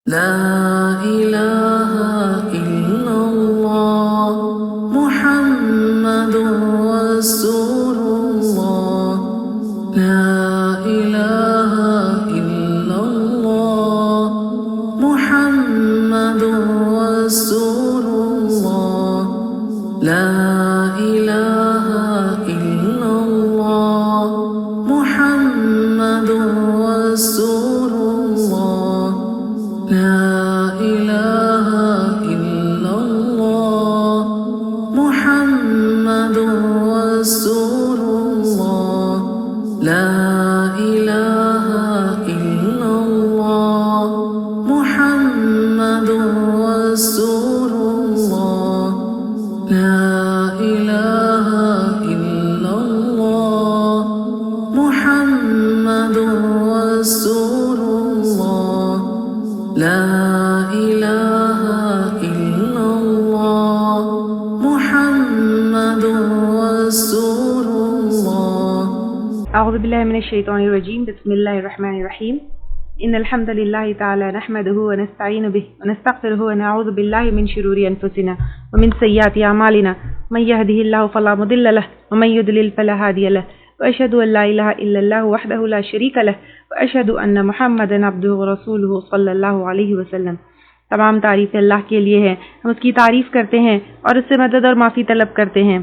لا إله إلا الله محمد رسول الله لا إله إلا الله محمد رسول الله لا إله إلا الله محمد رسول الله لا إله إلا الله محمد رسول الله لا إله إلا الله محمد رسول الله لا إله إلا الله محمد رسول الله لا إله إلا الله محمد رسول الله أعوذ بالله من الشيطان الرجيم. بسم الله الرحمن الرحيم. إن الحمد لله تعالى نحمده ونستعين به ونستغفره ونعوذ بالله من شرور أنفسنا ومن سيئات أعمالنا من يهده الله فلا مضل له ومن يضلل فلا هادي له وأشهد أن لا إله إلا الله وحده لا شريك له وأشهد أن محمدا عبده ورسوله صلی اللہ علیہ وسلم. تمام تعریف اللہ کے لیے ہے. ہم اس کی تعریف کرتے ہیں اور اس سے مدد اور معافی طلب کرتے ہیں.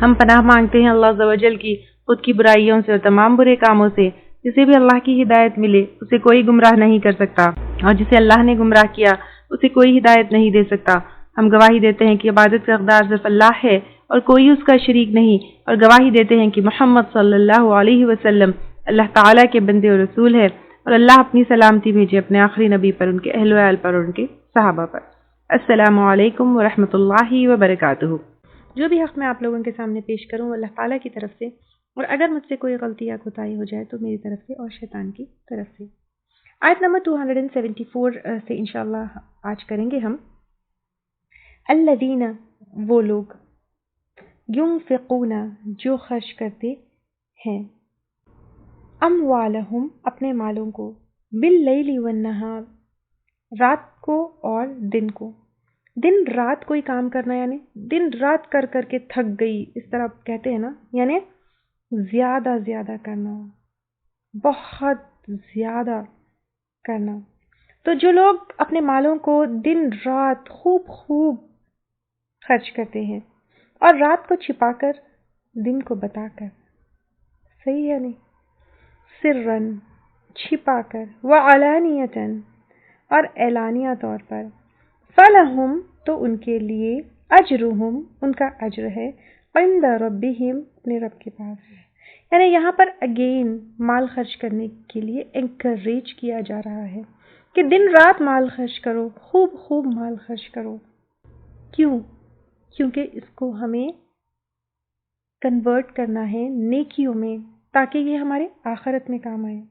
ہم پناہ مانگتے ہیں اللہ عز و جل کی خود کی برائیوں سے اور تمام برے کاموں سے. جسے بھی اللہ کی ہدایت ملے اسے کوئی گمراہ نہیں کر سکتا اور جسے اللہ نے گمراہ کیا اسے کوئی ہدایت نہیں دے سکتا. ہم گواہی دیتے ہیں کہ عبادت کا حقدار صرف اللہ ہے اور کوئی اس کا شریک نہیں، اور گواہی دیتے ہیں کہ محمد صلی اللہ علیہ وسلم اللہ تعالیٰ کے بندے اور رسول ہے، اور اللہ اپنی سلامتی بھیجے اپنے آخری نبی پر، ان کے اہل و عیال پر اور ان کے صحابہ پر. السلام علیکم ورحمۃ اللہ وبرکاتہ. جو بھی حق میں آپ لوگوں کے سامنے پیش کروں وہ اللہ تعالیٰ کی طرف سے، اور اگر مجھ سے کوئی غلطی یا کوتاہی ہو جائے تو میری طرف سے اور شیطان کی طرف سے. آیت نمبر 274 سے انشاءاللہ آج کریں گے ہم. الذین، وہ لوگ، ینفقون، جو خرچ کرتے ہیں، اموالہم، اپنے مالوں کو، باللیل والنہار، رات کو اور دن کو. دن رات کوئی کام کرنا، یعنی دن رات کر کر کے تھک گئی، اس طرح کہتے ہیں نا، یعنی زیادہ زیادہ کرنا، بہت زیادہ کرنا. تو جو لوگ اپنے مالوں کو دن رات خوب خوب خرچ کرتے ہیں اور رات کو چھپا کر دن کو بتا کر، صحیح ہے نہیں، سرن، چھپا کر، وعلانیتاً، اور اعلانیہ طور پر، فلہم، تو ان کے لیے، اجرہم، ان کا اجر ہے، عند ربہم، اپنے رب کے پاس ہے. یعنی یہاں پر اگین مال خرچ کرنے کے لیے انکریج کیا جا رہا ہے کہ دن رات مال خرچ کرو، خوب خوب مال خرچ کرو. کیوں؟ کیونکہ اس کو ہمیں کنورٹ کرنا ہے نیکیوں میں، تاکہ یہ ہمارے آخرت میں کام آئے.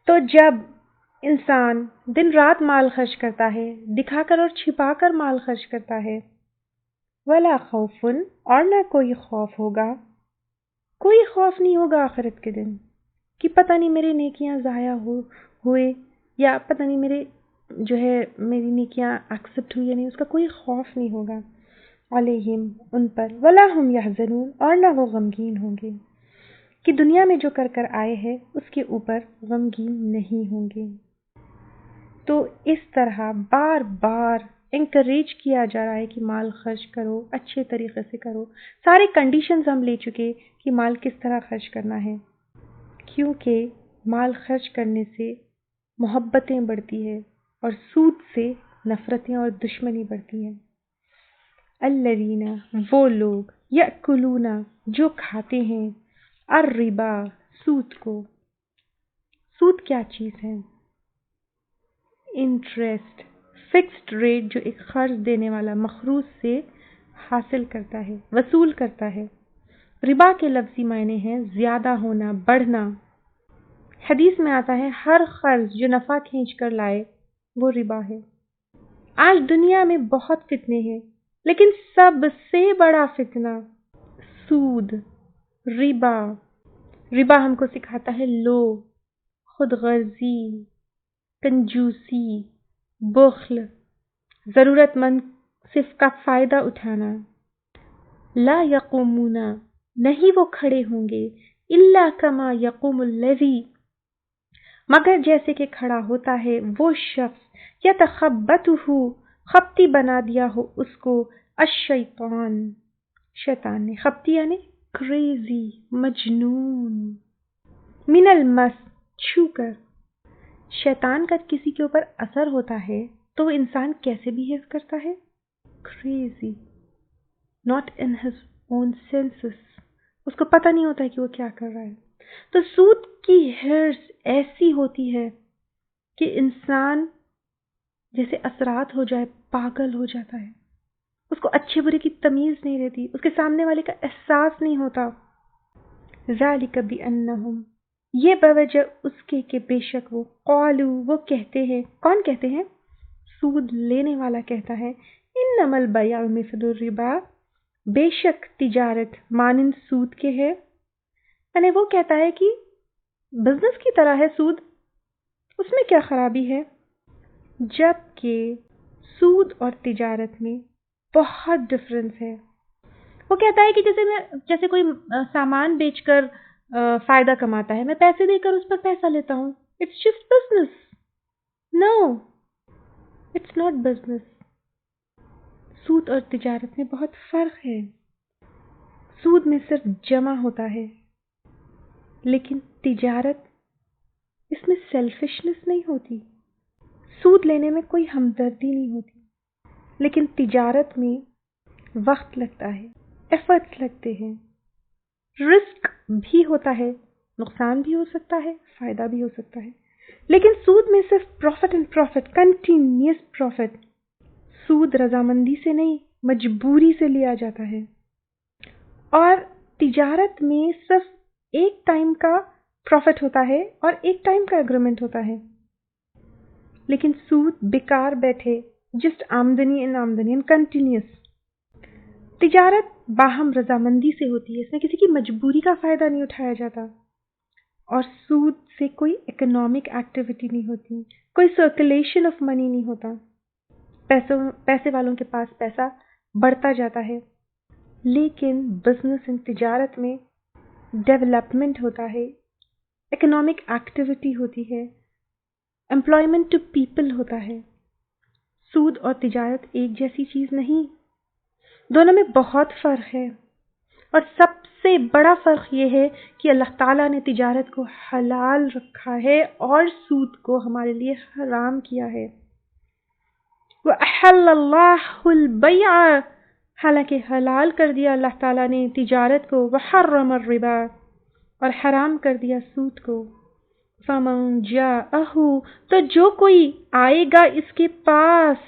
تو جب انسان دن رات مال خرچ کرتا ہے، دکھا کر اور چھپا کر مال خرچ کرتا ہے، ولا خوف، اور نہ کوئی خوف ہوگا، کوئی خوف نہیں ہوگا آخرت کے دن کہ پتہ نہیں میرے نیکیاں ضائع ہوئے، یا پتہ نہیں میرے جو ہے میری نیکیاں ایکسپٹ ہوئی یا نہیں، اس کا کوئی خوف نہیں ہوگا. علیہم، ان پر، ولا ہم یحزنون، اور نہ وہ غمگین ہوں گے کہ دنیا میں جو کر کر آئے ہیں اس کے اوپر غمگین نہیں ہوں گے. تو اس طرح بار بار انکریج کیا جا رہا ہے کہ مال خرچ کرو، اچھے طریقے سے کرو. سارے کنڈیشنز ہم لے چکے کہ مال کس طرح خرچ کرنا ہے، کیونکہ مال خرچ کرنے سے محبتیں بڑھتی ہے اور سود سے نفرتیں اور دشمنی بڑھتی ہے. الذین، وہ لوگ، یأکلون، جو کھاتے ہیں، الربا، سود کو. سود کیا چیز ہے؟ انٹرسٹ، فکسڈ ریٹ جو ایک قرض دینے والا مخروض سے حاصل کرتا ہے، وصول کرتا ہے. ربا کے لفظی معنی ہیں زیادہ ہونا، بڑھنا. حدیث میں آتا ہے ہر قرض جو نفع کھینچ کر لائے وہ ربا ہے. آج دنیا میں بہت فتنے ہیں، لیکن سب سے بڑا فتنہ سود، ربا. ربا ہم کو سکھاتا ہے لو، خود غرضی، کنجوسی، بخل، ضرورت مند صرف کا فائدہ اٹھانا. لا یقومون، نہیں وہ کھڑے ہوں گے، الا کما یقوم الذی، مگر جیسے کہ کھڑا ہوتا ہے وہ شخص، یتخبطہ، خپتی بنا دیا ہو اس کو، الشیطان، شیطان نے. خپتی یعنی کریزی، مجنون. من المس، چھو کر. شیطان کا کسی کے اوپر اثر ہوتا ہے تو وہ انسان کیسے بیہیو کرتا ہے؟ Crazy, not in his own senses. اس کو پتہ نہیں ہوتا ہے کہ وہ کیا کر رہا ہے. تو سود کی ہرس ایسی ہوتی ہے کہ انسان جیسے اثرات ہو جائے، پاگل ہو جاتا ہے. اس کو اچھے برے کی تمیز نہیں رہتی، اس کے سامنے والے کا احساس نہیں ہوتا. ذالک بانہم، یہ بوجہ اس کے کہ بے شک وہ، قالو، وہ کہتے ہیں. کون کہتے ہیں؟ سود لینے والا کہتا ہے، انما البیع مثل الربا، بے شک تجارت مانند سود کے ہے. یعنی وہ کہتا ہے کہ بزنس کی طرح ہے سود، اس میں کیا خرابی ہے؟ جبکہ سود اور تجارت میں بہت ڈفرنس ہے. وہ کہتا ہے کہ جیسے کوئی سامان بیچ کر فائدہ کماتا ہے، میں پیسے دے کر اس پر پیسہ لیتا ہوں. It's just business. No, it's not business. سود اور تجارت میں بہت فرق ہے. سود میں صرف جمع ہوتا ہے، لیکن تجارت، اس میں سیلفشنس نہیں ہوتی. سود لینے میں کوئی ہمدردی نہیں ہوتی، لیکن تجارت میں وقت لگتا ہے، ایفرٹس لگتے ہیں، رسک بھی ہوتا ہے، نقصان بھی ہو سکتا ہے، فائدہ بھی ہو سکتا ہے. لیکن سود میں صرف profit and profit, continuous profit. سود رضامندی سے نہیں، مجبوری سے لیا جاتا ہے. اور تجارت میں صرف ایک ٹائم کا پروفٹ ہوتا ہے اور ایک ٹائم کا اگریمنٹ ہوتا ہے. لیکن سود بیکار بیٹھے، جسٹ آمدنی اینڈ کنٹینیوس. تجارت باہم رضامندی سے ہوتی ہے، اس میں کسی کی مجبوری کا فائدہ نہیں اٹھایا جاتا. اور سود سے کوئی اکنامک ایکٹیویٹی نہیں ہوتی، کوئی سرکولیشن آف منی نہیں ہوتا. پیسے والوں کے پاس پیسہ بڑھتا جاتا ہے. لیکن بزنس اینڈ تجارت میں ڈیولپمنٹ ہوتا ہے، اکنامک ایکٹیویٹی ہوتی ہے، امپلائمنٹ ٹو پیپل ہوتا ہے. سود اور تجارت ایک جیسی چیز نہیں، دونوں میں بہت فرق ہے. اور سب سے بڑا فرق یہ ہے کہ اللہ تعالیٰ نے تجارت کو حلال رکھا ہے اور سود کو ہمارے لیے حرام کیا ہے. وَأَحَلَّ اللَّهُ الْبَيْعَ، حالانکہ حلال کر دیا اللہ تعالیٰ نے تجارت کو، وَحَرَّمَ الرِّبَا، اور حرام کر دیا سود کو. فَمَنْ جَاءَهُ، تو جو کوئی آئے گا اس کے پاس،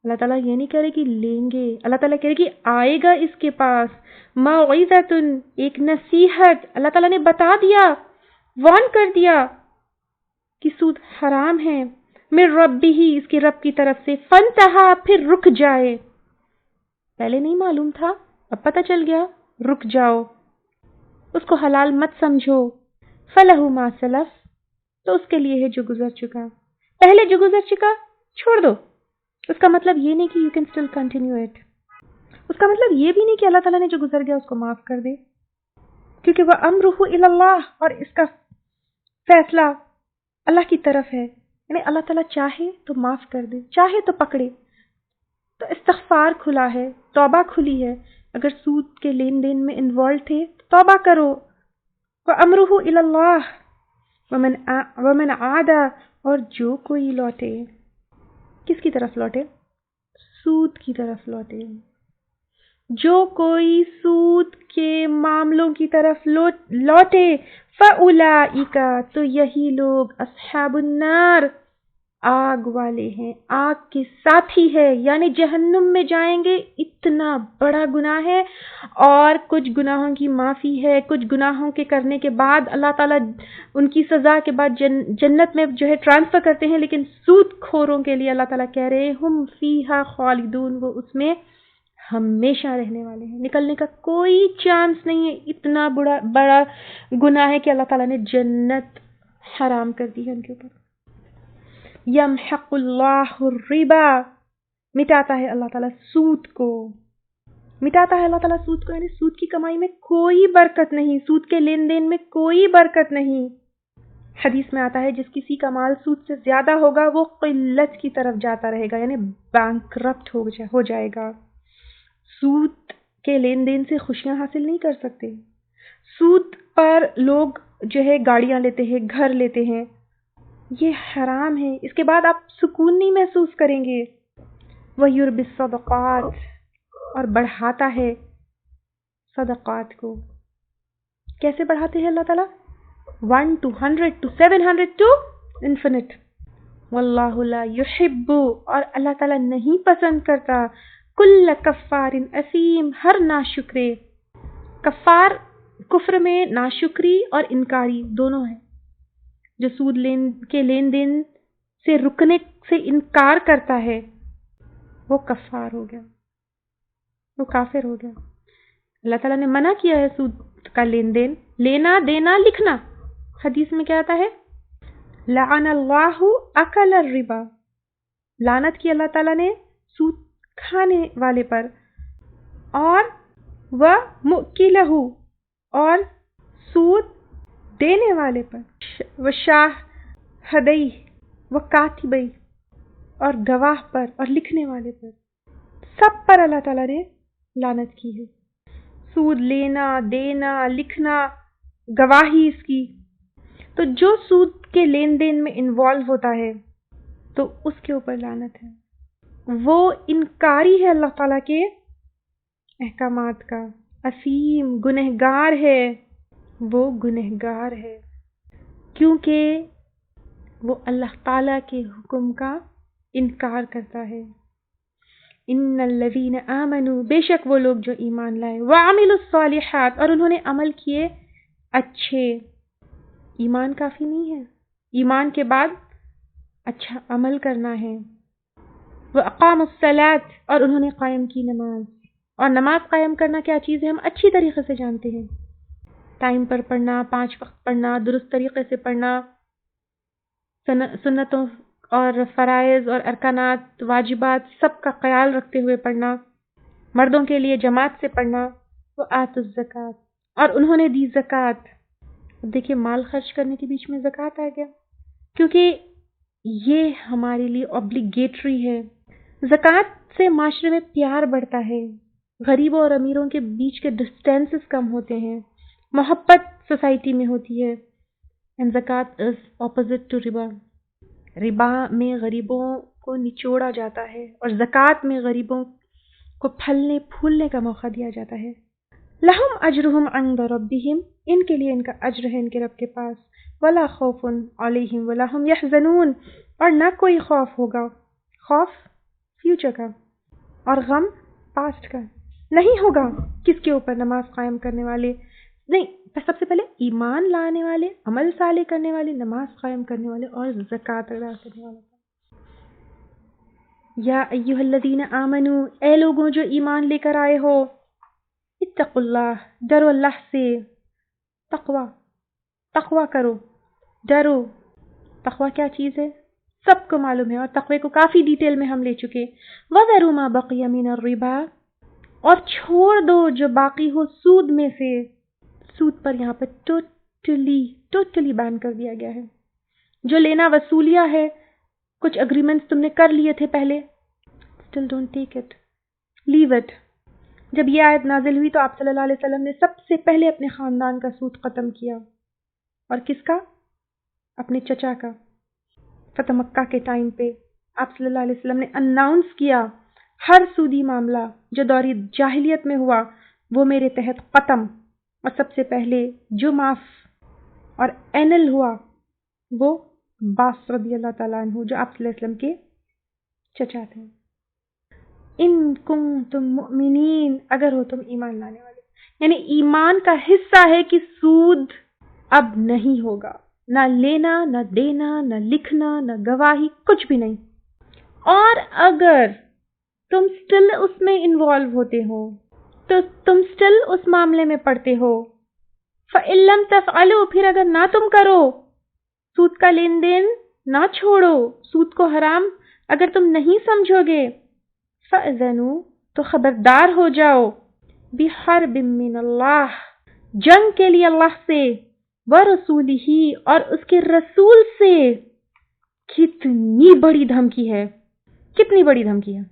اللہ تعالیٰ یہ نہیں کہہ رہے کہ لیں گے، اللہ تعالیٰ کہہ رہے کہ آئے گا اس کے پاس، موعظۃ، ایک نصیحت. اللہ تعالیٰ نے بتا دیا، وارن کر دیا کہ سود حرام ہے، من ربہ، اس کے رب کی طرف سے، فانتہا، پھر رک جائے. پہلے نہیں معلوم تھا، اب پتہ چل گیا، رک جاؤ، اس کو حلال مت سمجھو. فلہ ما سلف، تو اس کے لیے ہے جو گزر چکا. پہلے جو گزر چکا چھوڑ دو. اس کا مطلب یہ نہیں کہ you can still continue it. اس کا مطلب یہ بھی نہیں کہ اللہ تعالیٰ نے جو گزر گیا اس کو معاف کر دے، کیونکہ وہ امرہ الی اللہ، اور اس کا فیصلہ اللہ کی طرف ہے. یعنی اللہ تعالیٰ چاہے تو معاف کر دے، چاہے تو پکڑے. تو استغفار کھلا ہے، توبہ کھلی ہے. اگر سود کے لین دین میں انوالو تھے تو توبہ کرو. وَأَمْرُهُ إِلَى اللَّهِ وَمَنْ عَادَ، اور جو کوئی لوٹے، کس کی طرف لوٹے؟ سود کی طرف لوٹے. جو کوئی سود کے معاملوں کی طرف لوٹے، فَأُولَئِكَ، تو یہی لوگ، اصحاب النار، آگ والے ہیں، آگ کے ساتھی ہے، یعنی جہنم میں جائیں گے. اتنا بڑا گناہ ہے. اور کچھ گناہوں کی معافی ہے، کچھ گناہوں کے کرنے کے بعد اللہ تعالیٰ ان کی سزا کے بعد جنت میں جو ہے ٹرانسفر کرتے ہیں. لیکن سود خوروں کے لیے اللہ تعالیٰ کہہ رہے ہیں ہم فیہا خالدون، وہ اس میں ہمیشہ رہنے والے ہیں، نکلنے کا کوئی چانس نہیں ہے. اتنا بڑا گناہ ہے کہ اللہ تعالیٰ نے جنت حرام کر دی ہے ان کے اوپر. یمحق اللہ الربا، مٹاتا ہے اللہ تعالیٰ سود کو، مٹاتا ہے اللہ تعالیٰ سود کو، یعنی سود کی کمائی میں کوئی برکت نہیں، سود کے لین دین میں کوئی برکت نہیں۔ حدیث میں آتا ہے جس کسی کا مال سود سے زیادہ ہوگا وہ قلت کی طرف جاتا رہے گا، یعنی بینکرپٹ ہو جائے گا۔ سود کے لین دین سے خوشیاں حاصل نہیں کر سکتے۔ سود پر لوگ جو ہے گاڑیاں لیتے ہیں، گھر لیتے ہیں، یہ حرام ہے۔ اس کے بعد آپ سکون نہیں محسوس کریں گے۔ وَيُرْبِ الصَّدَقَاتِ، اور بڑھاتا ہے صدقات کو۔ کیسے بڑھاتے ہیں اللہ تعالیٰ؟ 1 to 100 to 700 to infinite۔ واللہ لا یحب، اور اللہ تعالیٰ نہیں پسند کرتا کل کفار اثیم، ہر ناشکرے۔ کفار کفر میں ناشکری اور انکاری دونوں ہیں۔ جو سود کے لین دین سے رکنے سے انکار کرتا ہے وہ کفار ہو گیا، وہ کافر ہو گیا۔ اللہ تعالیٰ نے منع کیا ہے سود کا لین دین، لینا دینا لکھنا۔ حدیث میں کیا آتا ہے؟ لعن اللہ اکل الربا، لعنت کی اللہ تعالیٰ نے سود کھانے والے پر، اور وہ مؤکلہ، اور سود دینے والے پر، وہ شاہدی، وہ کاتبی، اور گواہ پر اور لکھنے والے پر، سب پر اللہ تعالیٰ نے لعنت کی ہے۔ سود لینا دینا لکھنا، گواہی اس کی، تو جو سود کے لین دین میں انوالو ہوتا ہے تو اس کے اوپر لعنت ہے۔ وہ انکاری ہے اللہ تعالیٰ کے احکامات کا، اثیم، گنہگار ہے، وہ گنہگار ہے کیونکہ وہ اللہ تعالیٰ کے حکم کا انکار کرتا ہے۔ ان الذین آمنوا، بے شک وہ لوگ جو ایمان لائے، وعملوا الصالحات، اور انہوں نے عمل کیے اچھے۔ ایمان کافی نہیں ہے، ایمان کے بعد اچھا عمل کرنا ہے۔ وَأَقَامُوا الصَّلَاةَ، اور انہوں نے قائم کی نماز۔ اور نماز قائم کرنا کیا چیز ہے ہم اچھی طریقے سے جانتے ہیں، ٹائم پر پڑھنا، 5 وقت پڑھنا، درست طریقے سے پڑھنا، سنتوں اور فرائض اور ارکانات واجبات سب کا خیال رکھتے ہوئے پڑھنا، مردوں کے لیے جماعت سے پڑھنا۔ وَآتُوا الزَّکَاةَ، اور انہوں نے دی زکوٰۃ۔ اب دیکھیے مال خرچ کرنے کے بیچ میں زکوٰۃ آ گیا، کیونکہ یہ ہمارے لیے اوبلیگیٹری ہے۔ زکوٰۃ سے معاشرے میں پیار بڑھتا ہے، غریبوں اور امیروں کے بیچ کے ڈسٹینسز کم ہوتے ہیں، محبت سوسائٹی میں ہوتی ہے۔ اینڈ زکوٰۃ از اپوزٹ ٹو ربا، ربا میں غریبوں کو نچوڑا جاتا ہے اور زکوٰۃ میں غریبوں کو پھلنے پھولنے کا موقع دیا جاتا ہے۔ لہم اجرہم عند ربہم، ان کے لیے ان کا اجر ہے ان کے رب کے پاس۔ ولا خوف علیہم ولا ہم یحزنون، اور نہ کوئی خوف ہوگا، خوف فیوچر کا اور غم پاسٹ کا نہیں ہوگا۔ کس کے اوپر؟ نماز قائم کرنے والے نہیں، سب سے پہلے ایمان لانے والے، عمل صالح کرنے والے، نماز قائم کرنے والے اور زکوٰۃ ادا کرنے والے۔ یا ایھا الذین آمنو، اے لوگوں جو ایمان لے کر آئے ہو، اتقوا اللہ، ڈرو اللہ سے، تقوی کرو، ڈرو۔ تقوی کیا چیز ہے سب کو معلوم ہے، اور تقوی کو کافی ڈیٹیل میں ہم لے چکے۔ وَذَرُوا مَا بَقِیَ مِنَ الرِّبَا، اور چھوڑ دو جو باقی ہو سود میں سے۔ سود پر یہاں پر ٹوٹلی بین کر دیا گیا ہے۔ جو لینا وصولیہ ہے، کچھ اگریمنٹس تم نے کر لیے تھے پہلے، still don't take it, leave it۔ جب یہ آیت نازل ہوئی تو آپ صلی اللہ علیہ وسلم نے سب سے پہلے اپنے خاندان کا سود ختم کیا، اور کس کا؟ اپنے چچا کا۔ فتح مکہ کے ٹائم پہ آپ صلی اللہ علیہ وسلم نے اناؤنس کیا ہر سودی معاملہ جو دوری جاہلیت میں ہوا وہ میرے تحت ختم، اور سب سے پہلے جو معاف اور اینل ہوا وہ عباس رضی اللہ تعالیٰ عنہ، جو آپ صلی اللہ علیہ وسلم کے چچا تھے۔ ان کنتم مؤمنین، اگر ہو تم ایمان لانے والے، یعنی ایمان کا حصہ ہے کہ سود اب نہیں ہوگا، نہ لینا نہ دینا نہ لکھنا نہ گواہی، کچھ بھی نہیں۔ اور اگر تم سٹل اس میں انوالو ہوتے ہو تو تم سٹل اس معاملے میں پڑتے ہو، فَإِن لَمْ تَفْعَلُوا، پھر اگر نہ تم کرو سود کا لین دین نہ چھوڑو سود کو حرام اگر تم نہیں سمجھوگے، فَأْذَنُوا تو خبردار ہو جاؤ، بِحَرْبٍ مِّنَ اللہ جنگ کے لیے اللہ سے، وَرَسُولِهِ اور اس کے رسول سے۔ کتنی بڑی دھمکی ہے، کتنی بڑی دھمکی ہے۔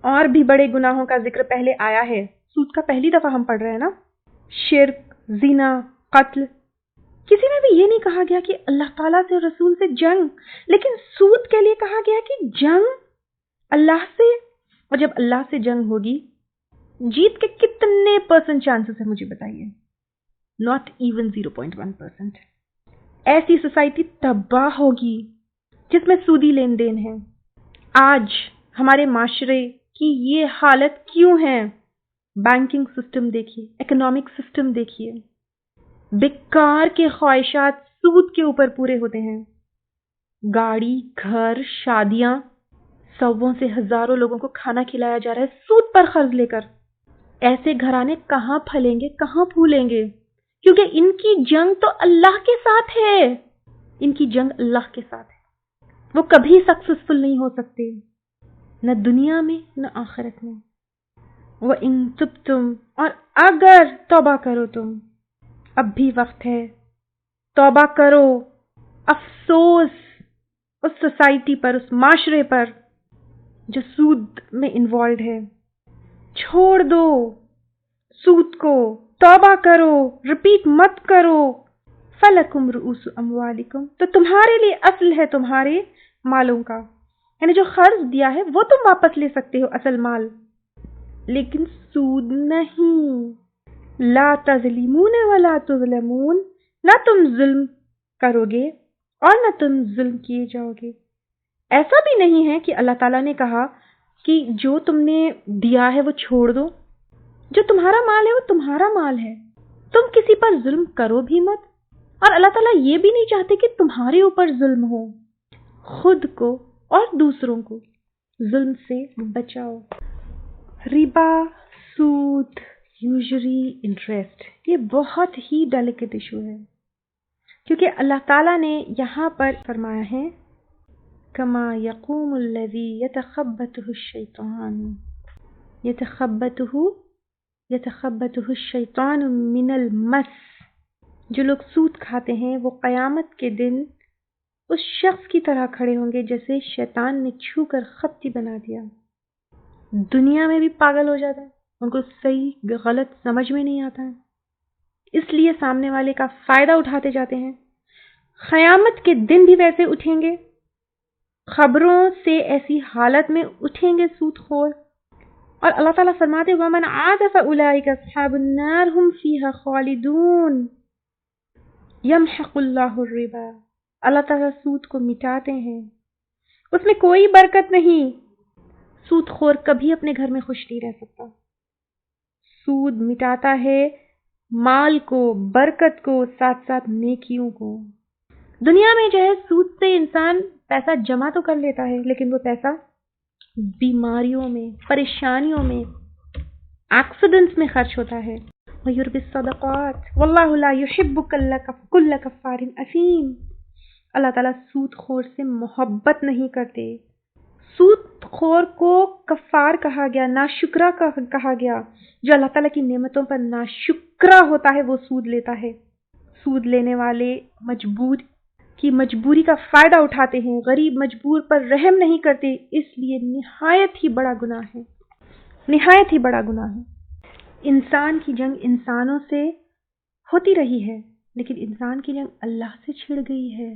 اور بھی بڑے گناہوں کا ذکر پہلے آیا ہے، سود کا پہلی دفعہ ہم پڑھ رہے ہیں نا، شرک، زنا، قتل۔ کسی میں بھی یہ نہیں کہا گیا کہ اللہ تعالیٰ سے رسول سے جنگ، لیکن سود کے لیے کہا گیا کہ جنگ اللہ سے۔ اور جب اللہ سے جنگ ہوگی، جیت کے کتنے % چانسز ہیں مجھے بتائیے؟ not even 0.1%۔ ایسی سوسائٹی تباہ ہوگی جس میں سودی لین دین ہے۔ آج ہمارے معاشرے کی یہ حالت کیوں ہے؟ بینکنگ سسٹم دیکھیے، اکنامک سسٹم دیکھیے، بیکار کے خواہشات سود کے اوپر پورے ہوتے ہیں۔ گاڑی، گھر، شادیاں، سووں سے ہزاروں لوگوں کو کھانا کھلایا جا رہا ہے سود پر قرض لے کر۔ ایسے گھرانے کہاں پھلیں گے، کہاں پھولیں گے؟ کیونکہ ان کی جنگ تو اللہ کے ساتھ ہے، ان کی جنگ اللہ کے ساتھ ہے۔ وہ کبھی سکسیسفل نہیں ہو سکتے، نہ دنیا میں نہ آخرت میں۔ وَإِن تُبْتُمْ اور اگر توبہ کرو تم، اب بھی وقت ہے، توبہ کرو۔ افسوس اس سوسائٹی پر، اس معاشرے پر جو سود میں انوالوڈ ہے۔ چھوڑ دو سود کو، توبہ کرو، ریپیٹ مت کرو۔ فَلَكُمْ رُؤُوسُ أَمْوَالِكُمْ تو تمہارے لیے اصل ہے تمہارے مالوں کا، یعنی جو قرض دیا ہے وہ تم واپس لے سکتے ہو اصل مال، لیکن سود نہیں۔ لا تظلمون ولا تظلمون نہ تم ظلم کرو گے اور نہ تم ظلم کیے جاؤ گے۔ ایسا بھی نہیں ہے کہ اللہ تعالیٰ نے کہا کہ جو تم نے دیا ہے وہ چھوڑ دو، جو تمہارا مال ہے وہ تمہارا مال ہے، تم کسی پر ظلم کرو بھی مت۔ اور اللہ تعالیٰ یہ بھی نہیں چاہتے کہ تمہارے اوپر ظلم ہو، خود کو اور دوسروں کو ظلم سے بچاؤ۔ ربا، سود، یوزری، انٹرسٹ، یہ بہت ہی ڈیلیکیٹ ایشو ہے، کیونکہ اللہ تعالیٰ نے یہاں پر فرمایا ہے کما یقوم الذی یتخبطہ الشیطان الشیطان من المس۔ جو لوگ سود کھاتے ہیں وہ قیامت کے دن اس شخص کی طرح کھڑے ہوں گے جیسے شیطان نے چھو کر خطی بنا دیا۔ دنیا میں بھی پاگل ہو جاتا ہے، ان کو صحیح غلط سمجھ میں نہیں آتا ہے، اس لیے سامنے والے کا فائدہ اٹھاتے جاتے ہیں۔ قیامت کے دن بھی ویسے اٹھیں گے، خبروں سے ایسی حالت میں اٹھیں گے سود خور۔ اور اللہ تعالیٰ فرماتے وَمَنْ عَادَ فَأُولَٰئِكَ أَصْحَابُ النَّارِ هُمْ فِيهَا خَالِدُونَ يَمْحَقُ اللَّهُ الرِّبَا۔ اللہ تعالیٰ سود کو مٹاتے ہیں، اس میں کوئی برکت نہیں۔ سود خور کبھی اپنے گھر میں خوش نہیں رہ سکتا۔ سود مٹاتا ہے مال کو، برکت کو، ساتھ ساتھ نیکیوں کو۔ دنیا میں جو ہے سود سے انسان پیسہ جمع تو کر لیتا ہے، لیکن وہ پیسہ بیماریوں میں، پریشانیوں میں، ایکسیڈنٹس میں خرچ ہوتا ہے۔ وَيُرْبِي الصَّدَقَاتِ وَاللَّهُ لَا يُحِبُّ كُلَّ كَفَّارٍ أَثِيمٍ۔ اللہ تعالیٰ سود خور سے محبت نہیں کرتے۔ سود خور کو کفار کہا گیا، ناشکرا کہا گیا۔ جو اللہ تعالیٰ کی نعمتوں پر ناشکرا ہوتا ہے وہ سود لیتا ہے۔ سود لینے والے مجبوری کا فائدہ اٹھاتے ہیں، غریب مجبور پر رحم نہیں کرتے، اس لیے نہایت ہی بڑا گناہ ہے، نہایت ہی بڑا گناہ ہے۔ انسان کی جنگ انسانوں سے ہوتی رہی ہے، لیکن انسان کی جنگ اللہ سے چھڑ گئی ہے،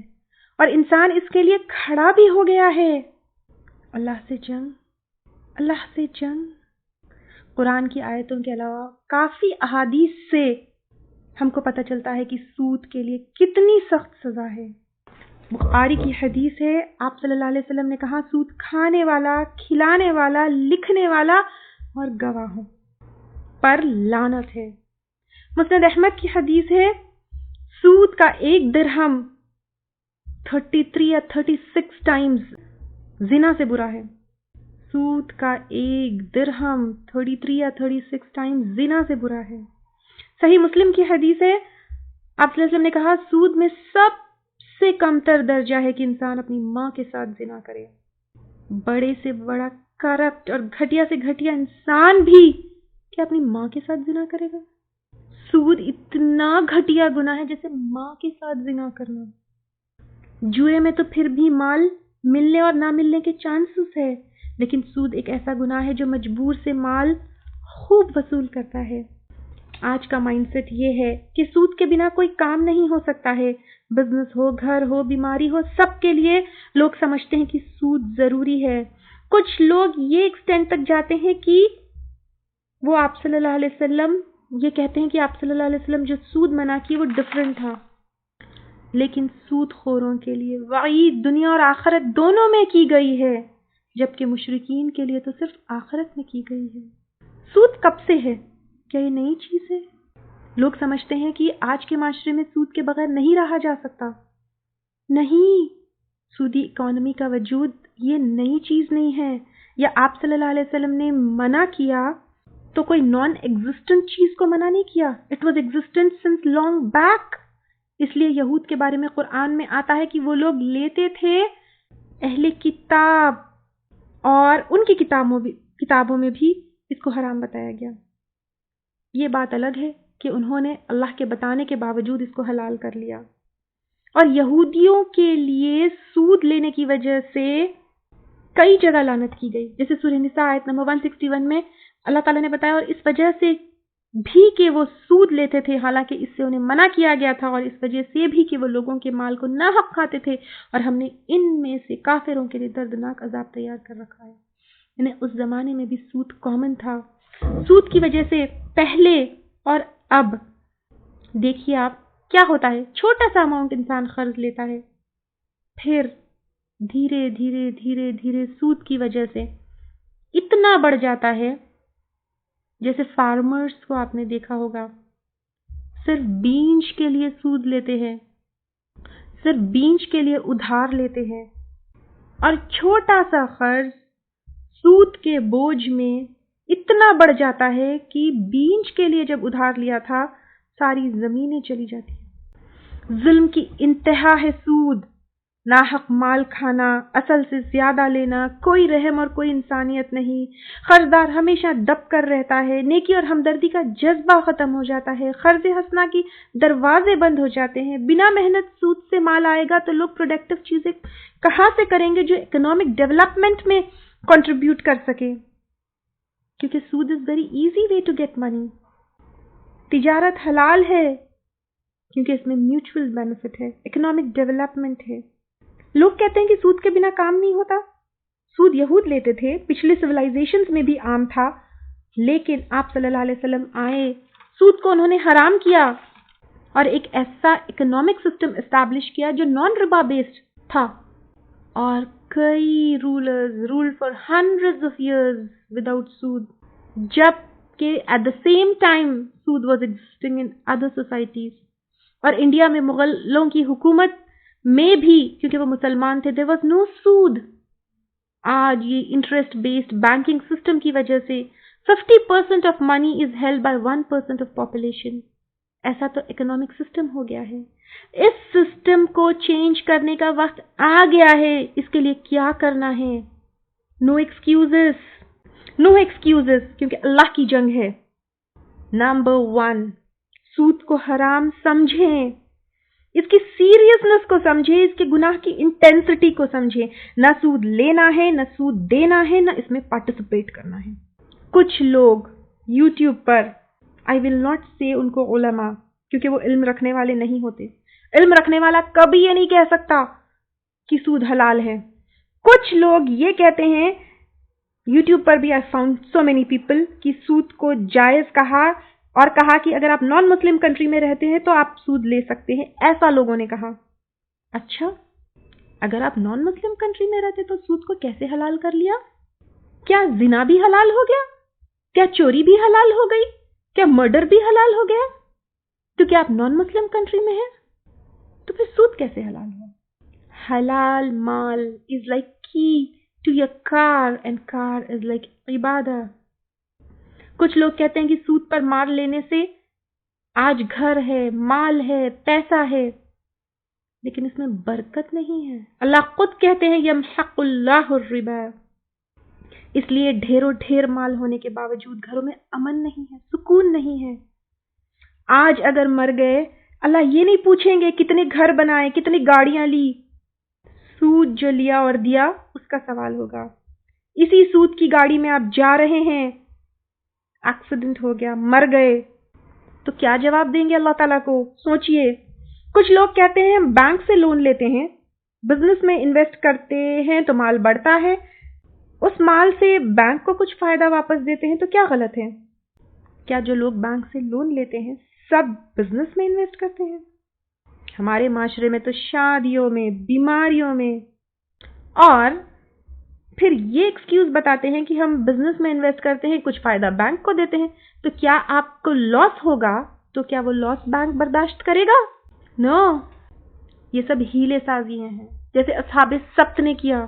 اور انسان اس کے لیے کھڑا بھی ہو گیا ہے۔ اللہ سے جنگ، اللہ سے جنگ۔ قرآن کی آیتوں کے علاوہ کافی احادیث سے ہم کو پتہ چلتا ہے کہ سود کے لیے کتنی سخت سزا ہے۔ بخاری کی حدیث ہے، آپ صلی اللہ علیہ وسلم نے کہا سود کھانے والا، کھلانے والا، لکھنے والا اور گواہوں پر لعنت ہے۔ مسند احمد کی حدیث ہے، سود کا ایک درہم 33 یا 36 ٹائمز زنا سے برا ہے۔ سود کا ایک درہم 33 یا 36 ٹائمز زنا سے برا ہے۔ صحیح مسلم کی حدیث ہے، آپ صلی اللہ علیہ وسلم نے کہا سود میں سب سے کم تر درجہ ہے کہ انسان اپنی ماں کے ساتھ زنا کرے. بڑے سے بڑا کرپٹ اور گھٹیا سے گھٹیا انسان بھی کیا اپنی ماں کے ساتھ زنا کرے گا؟ سود اتنا گھٹیا گناہ ہے جیسے ماں کے ساتھ زنا کرنا. جوئے میں تو پھر بھی مال ملنے اور نہ ملنے کے چانسز ہے، لیکن سود ایک ایسا گناہ ہے جو مجبور سے مال خوب وصول کرتا ہے. آج کا مائنڈ سیٹ یہ ہے کہ سود کے بنا کوئی کام نہیں ہو سکتا ہے. بزنس ہو، گھر ہو، بیماری ہو، سب کے لیے لوگ سمجھتے ہیں کہ سود ضروری ہے. کچھ لوگ یہ ایکسٹینڈ تک جاتے ہیں کہ وہ آپ صلی اللہ علیہ وسلم یہ کہتے ہیں کہ آپ صلی اللہ علیہ وسلم جو سود منع کی وہ ڈفرینٹ تھا. لیکن سود خوروں کے لیے وعید دنیا اور آخرت دونوں میں کی گئی ہے، جبکہ مشرکین کے لیے تو صرف آخرت میں کی گئی ہے. سود کب سے ہے؟ کیا یہ نئی چیز ہے؟ لوگ سمجھتے ہیں کہ آج کے معاشرے میں سود کے بغیر نہیں رہا جا سکتا. نہیں، سودی اکانومی کا وجود یہ نئی چیز نہیں ہے، یا آپ صلی اللہ علیہ وسلم نے منع کیا تو کوئی نان ایگزسٹنٹ چیز کو منع نہیں کیا. It was existent sense long back. اس لیے یہود کے بارے میں قرآن میں آتا ہے کہ وہ لوگ لیتے تھے اہل کتاب، اور ان کی کتابوں میں بھی اس کو حرام بتایا گیا. یہ بات الگ ہے کہ انہوں نے اللہ کے بتانے کے باوجود اس کو حلال کر لیا. اور یہودیوں کے لیے سود لینے کی وجہ سے کئی جگہ لعنت کی گئی، جیسے سورہ نساء آیت نمبر 161 میں اللہ تعالیٰ نے بتایا، اور اس وجہ سے بھی کہ وہ سود لیتے تھے حالانکہ اس سے انہیں منع کیا گیا تھا، اور اس وجہ سے بھی کہ وہ لوگوں کے مال کو ناحق کھاتے تھے، اور ہم نے ان میں سے کافروں کے لیے دردناک عذاب تیار کر رکھا ہے. یعنی اس زمانے میں بھی سود کامن تھا. سود کی وجہ سے پہلے اور اب دیکھیے آپ کیا ہوتا ہے. چھوٹا سا اماؤنٹ انسان قرض لیتا ہے، پھر دھیرے دھیرے دھیرے دھیرے سود کی وجہ سے اتنا بڑھ جاتا ہے. جیسے فارمرز کو آپ نے دیکھا ہوگا، صرف بیج کے لیے سود لیتے ہیں، صرف بیج کے لیے ادھار لیتے ہیں، اور چھوٹا سا قرض سود کے بوجھ میں اتنا بڑھ جاتا ہے کہ بیج کے لیے جب ادھار لیا تھا ساری زمینیں چلی جاتی ہیں. ظلم کی انتہا ہے سود. ناحق مال کھانا، اصل سے زیادہ لینا، کوئی رحم اور کوئی انسانیت نہیں. قرضدار ہمیشہ دب کر رہتا ہے، نیکی اور ہمدردی کا جذبہ ختم ہو جاتا ہے، قرض حسنہ کی دروازے بند ہو جاتے ہیں. بنا محنت سود سے مال آئے گا تو لوگ پروڈکٹیو چیزیں کہاں سے کریں گے جو اکنامک ڈیولپمنٹ میں کنٹریبیوٹ کر سکے؟ کیونکہ سود is very easy way to get money. تجارت حلال ہے کیونکہ اس میں میوچول بینیفٹ ہے، اکنامک ڈیولپمنٹ ہے. لوگ کہتے ہیں کہ سود کے بنا کام نہیں ہوتا. سود یہود لیتے تھے، پچھلے سویلائزیشنز میں بھی عام تھا، لیکن آپ صلی اللہ علیہ وسلم آئے، سود کو انہوں نے حرام کیا اور ایک ایسا اکنامک سسٹم اسٹیبلش کیا جو نان ربا بیسڈ تھا. اور کئی rulers rule for hundreds of years without سود، جبکہ ایٹ دا سیم ٹائم سود was existing in other societies. اور انڈیا میں مغلوں کی حکومت میں بھی، کیونکہ وہ مسلمان تھے، there was no سود. آج یہ انٹرسٹ بیسڈ بینکنگ سسٹم کی وجہ سے 50% of money is held by 1% of population. ایسا تو اکنامک سسٹم ہو گیا ہے. اس سسٹم کو چینج کرنے کا وقت آ گیا ہے. اس کے لیے کیا کرنا ہے؟ نو ایکسکیوزز، کیونکہ اللہ کی جنگ ہے. نمبر 1، سود کو حرام سمجھیں، اس کی سیریسنس کو سمجھیں، اس کے گناہ کی انٹینسٹی کو سمجھیں. نہ سود لینا ہے، نہ سود دینا ہے، نہ اس میں پارٹیسپیٹ کرنا ہے. کچھ لوگ YouTube per, I will not سے ان کو علماء، کیونکہ وہ علم رکھنے والے نہیں ہوتے. علم رکھنے والا کبھی یہ نہیں کہہ سکتا کہ سود حلال ہے. کچھ لوگ یہ کہتے ہیں، یوٹیوب پر بھی I found so many people, کہ سود کو جائز کہا اور کہا کہ اگر آپ نان مسلم کنٹری میں رہتے ہیں تو آپ سود لے سکتے ہیں. ایسا لوگوں نے کہا. اچھا، اگر آپ نان مسلم کنٹری میں رہتے تو سود کو کیسے حلال کر لیا؟ کیا زنا بھی حلال ہو گیا؟ کیا چوری بھی حلال ہو گئی؟ کیا مرڈر بھی حلال ہو گیا؟ کیونکہ آپ نان مسلم کنٹری میں ہیں تو پھر سود کیسے حلال ہوا؟ حلال مال is like key to your car and car is like عبادہ. کچھ لوگ کہتے ہیں کہ سود پر مال لینے سے آج گھر ہے، مال ہے، پیسہ ہے. لیکن اس میں برکت نہیں ہے. اللہ خود کہتے ہیں یمحق اللہ الربا. اس لیے ڈھیروں ڈھیر مال ہونے کے باوجود گھروں میں امن نہیں ہے، سکون نہیں ہے. آج اگر مر گئے اللہ یہ نہیں پوچھیں گے کتنے گھر بنائے، کتنی گاڑیاں لی. سود جو لیا اور دیا اس کا سوال ہوگا. اسی سود کی گاڑی میں آپ جا رہے ہیں، ایکسیڈنٹ ہو گیا، مر گئے، تو کیا جواب دیں گے اللہ تعالیٰ کو؟ سوچئے. کچھ لوگ کہتے ہیں ہم بینک سے لون لیتے ہیں، بزنس میں انویسٹ کرتے ہیں تو مال بڑھتا ہے، اس مال سے بینک کو کچھ فائدہ واپس دیتے ہیں، تو کیا غلط ہے؟ کیا جو لوگ بینک سے لون لیتے ہیں سب بزنس میں انویسٹ کرتے ہیں؟ ہمارے معاشرے میں تو شادیوں میں، بیماریوں میں، اور پھر یہ ایکسکیوز بتاتے ہیں کہ ہم بزنس میں انویسٹ کرتے ہیں، کچھ فائدہ بینک کو دیتے ہیں. تو کیا آپ کو لاس ہوگا تو کیا وہ لاس بینک برداشت کرے گا؟ نو. یہ سب ہیلے سازیاں ہیں جیسے اصحاب سبت نے کیا.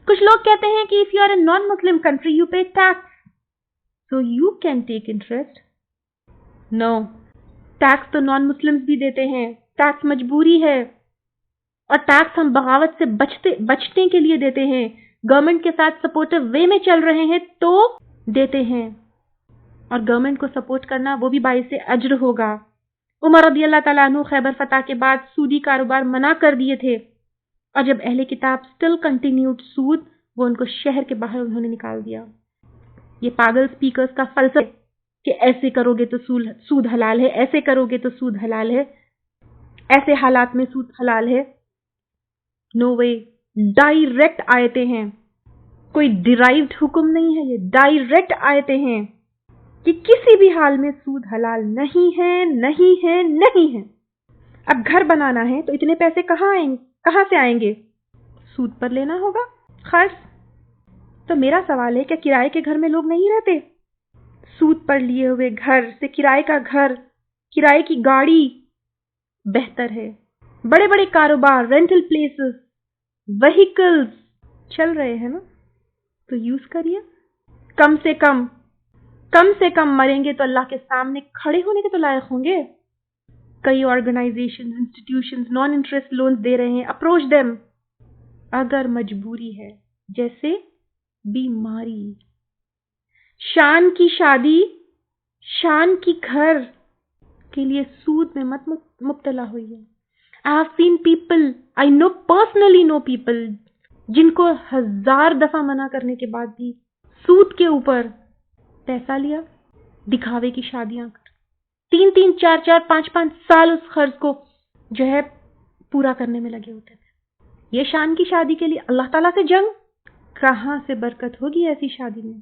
کچھ لوگ کہتے ہیں کہ if you are a non-Muslim country you pay tax so you can take interest. No. Tax تو نان مسلمز بھی دیتے ہیں، ٹیکس مجبوری ہے، اور ٹیکس ہم بغاوت سے بچنے کے لیے دیتے ہیں. گورنمنٹ کے ساتھ سپورٹو وے میں چل رہے ہیں تو دیتے ہیں، اور گورنمنٹ کو سپورٹ کرنا وہ بھی باعث اجر ہوگا. عمر رضی اللہ تعالیٰ عنہ خیبر فتح کے بعد سودی کاروبار منع کر دیے تھے، اور جب اہل کتاب سٹل کنٹینیوڈ سود، وہ ان کو شہر کے باہر انہوں نے نکال دیا. یہ پاگل سپیکرز کا فلسفہ کہ ایسے کرو گے تو سود حلال ہے، ایسے کرو گے تو سود حلال ہے، ایسے حالات میں سود حلال ہے. نو وے. ڈائریکٹ آیتیں ہیں، کوئی ڈیرائیوڈ حکم نہیں ہے، یہ ڈائریکٹ آیتیں ہیں کہ کسی بھی حال میں سود حلال نہیں ہے، نہیں ہے، نہیں ہے. اب گھر بنانا ہے تو اتنے پیسے کہاں سے آئیں گے؟ سود پر لینا ہوگا، قرض. تو میرا سوال ہے کہ کرائے کے گھر میں لوگ نہیں رہتے؟ سود پر لیے ہوئے گھر سے کرائے کا گھر، کرائے کی گاڑی بہتر ہے. بڑے بڑے کاروبار، رینٹل پلیسز، وہیکلز چل رہے ہیں نا، تو یوز کریے. کم سے کم مریں گے تو اللہ کے سامنے کھڑے ہونے کے تو لائق ہوں گے. کئی organisation, institutions non interest loans دے رہے ہیں، اپروچ دیم. اگر مجبوری ہے جیسے بیماری، شان کی شادی، شان کی گھر کے لیے سود میں مت مبتلا ہوئی ہے. I have seen people, I personally know people جن کو 1000 دفعہ منع کرنے کے بعد بھی سود کے اوپر پیسہ لیا، دکھاوے کی شادیاں کر 3 4 5 سال اس قرض کو جو ہے پورا کرنے میں لگے ہوتے تھے. یہ شان کی شادی کے لیے اللہ تعالیٰ سے جنگ. کہاں سے برکت ہوگی ایسی شادی میں؟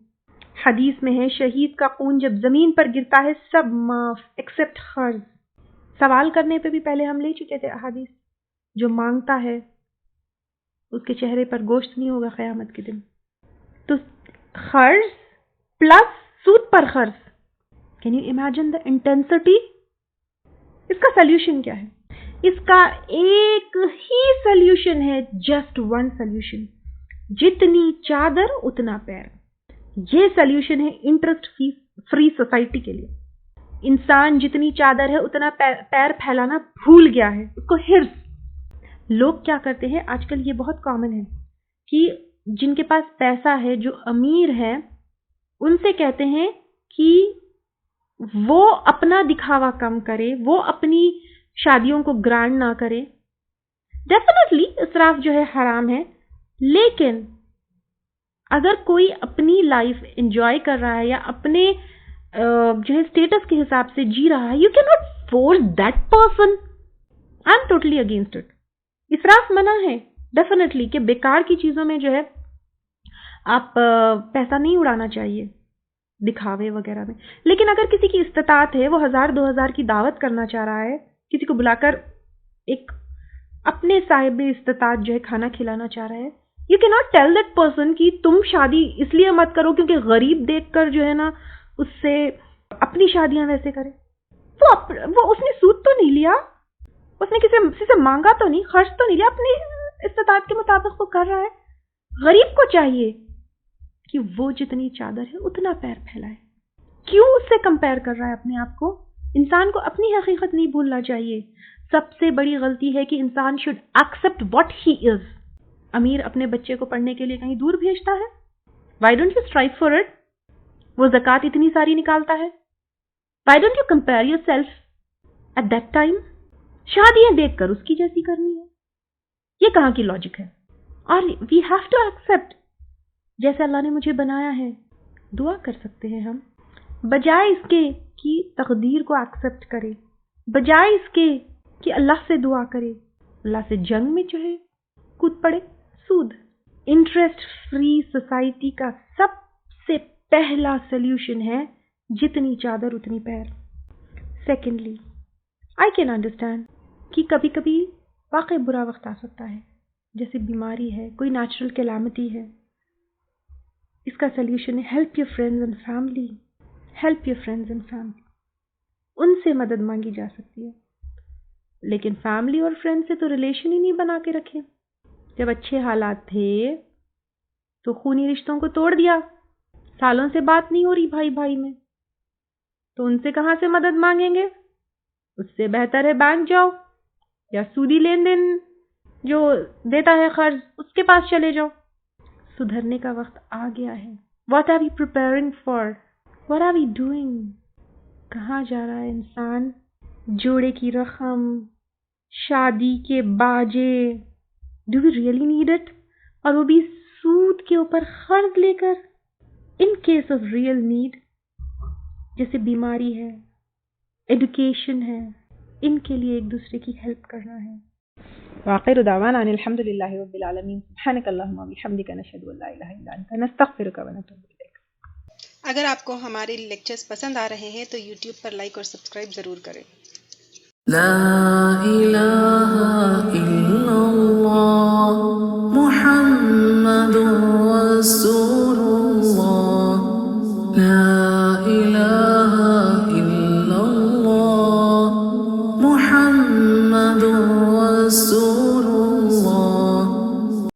حدیث میں ہے شہید کا خون جب زمین پر گرتا ہے سب معاف ایکسپٹ قرض. سوال کرنے پہ بھی پہلے ہم لے چکے تھے احادیث. جو مانگتا ہے اس کے چہرے پر گوشت نہیں ہوگا قیامت کے دن. تو قرض پلس سود پر قرض. Can you imagine the intensity? اس کا سلیوشن کیا ہے؟ اس کا ایک ہی سلیوشن ہے، جسٹ ون سلیوشن. جتنی چادر اتنا پیر. یہ سلیوشن ہے انٹرسٹ فری سوسائٹی کے لیے. انسان جتنی چادر ہے اتنا پیر پھیلانا بھول گیا ہے، اس کو ہرس. لوگ کیا کرتے ہیں آج کل، یہ بہت کامن ہے کہ جن کے پاس پیسہ ہے، جو امیر ہے، ان سے کہتے ہیں کہ وہ اپنا دکھاوا کم کرے، وہ اپنی شادیوں کو گرانڈ نہ کرے. ڈیفینیٹلی اسراف جو ہے حرام ہے، لیکن اگر کوئی اپنی لائف انجوائے کر رہا ہے یا اپنے جو ہے اسٹیٹس کے حساب سے جی رہا ہے، you can not force that person. I am totally against it. اسراف منع ہے ڈیفینیٹلی کہ بیکار کی چیزوں میں جو ہے آپ پیسہ نہیں اڑانا چاہیے دکھاوے وغیرہ میں. لیکن اگر کسی کی استطاعت ہے، وہ 1000-2000 کی دعوت کرنا چاہ رہا ہے، کسی کو بلا کر ایک اپنے صاحب استطاعت جو ہے کھانا کھلانا چاہ رہا ہے، یو کی ناٹ ٹیل دیٹ پرسن کہ تم شادی اس لیے مت کرو کیونکہ غریب دیکھ کر جو ہے نا اس سے اپنی شادیاں ویسے کرے. وہ اس نے سود تو نہیں لیا، اس نے کسی سے مانگا تو نہیں، خرچ تو نہیں لیا، اپنی استطاعت کے مطابق وہ کر رہا ہے. غریب کو چاہیے کہ وہ جتنی چادر ہے اتنا پیر پھیلائے. کیوں اس سے کمپیئر کر رہا ہے اپنے آپ کو؟ انسان کو اپنی حقیقت نہیں بھولنا چاہیے. سب سے بڑی غلطی ہے کہ انسان شوڈ ایکسپٹ واٹ ہی از. امیر اپنے بچے کو پڑھنے کے لیے کہیں دور بھیجتا ہے. Why don't you strive for it? وہ زکوٰۃ اتنی ساری نکالتا ہے. Why don't you compare yourself at that time? شادیاں دیکھ کر اس کی جیسی کرنی ہے. یہ کہاں کی لاجک ہے؟ اور وی ہیو ٹو ایکسپٹ جیسے اللہ نے مجھے بنایا ہے. دعا کر سکتے ہیں ہم، بجائے اس کے کہ تقدیر کو ایکسپٹ کرے، بجائے اس کے کہ اللہ سے دعا کرے، اللہ سے جنگ میں چڑھے، کود پڑے. سود. انٹرسٹ فری سوسائٹی کا سب سے پہلا سلیوشن ہے جتنی چادر اتنی پیر. سیکنڈلی، آئی کین انڈرسٹینڈ کہ کبھی کبھی واقعی برا وقت آ سکتا ہے، جیسے بیماری ہے، کوئی نیچرل کیلامٹی ہے. اس کا سلیوشن ہے help your friends and family. Help your friends and family. ان سے مدد مانگی جا سکتی ہے، لیکن فیملی اور فرینڈ سے تو ریلیشن ہی نہیں بنا کے رکھے. جب اچھے حالات تھے تو خونی رشتوں کو توڑ دیا. سالوں سے بات نہیں ہو رہی بھائی بھائی میں، تو ان سے کہاں سے مدد مانگیں گے؟ اس سے بہتر ہے بینک جاؤ یا سودی لین دین جو دیتا ہے قرض اس کے پاس چلے جاؤ. سدھرنے کا وقت آ گیا ہے. What are we preparing for? What are we doing? کہاں جا رہا ہے انسان؟ جوڑے کی رقم، شادی کے باجے، do we really need it? اور وہ بھی سود کے اوپر قرض لے کر. In case of real need, جیسے بیماری ہے، ایڈوکیشن ہے، ان کے لیے ایک دوسرے کی ہیلپ کرنا ہے. وآخر دعوانا ان الحمد للہ رب العالمین. سبحانک اللہم وبحمدک نشہد ان لا الہ الا انت نستغفرک ونتوب الیک. اگر آپ کو ہمارے لیکچرز پسند آ رہے ہیں تو یوٹیوب پر لائک اور سبسکرائب ضرور کریں. لا إله إلا الله محمد رسول الله. لا إله إلا الله محمد رسول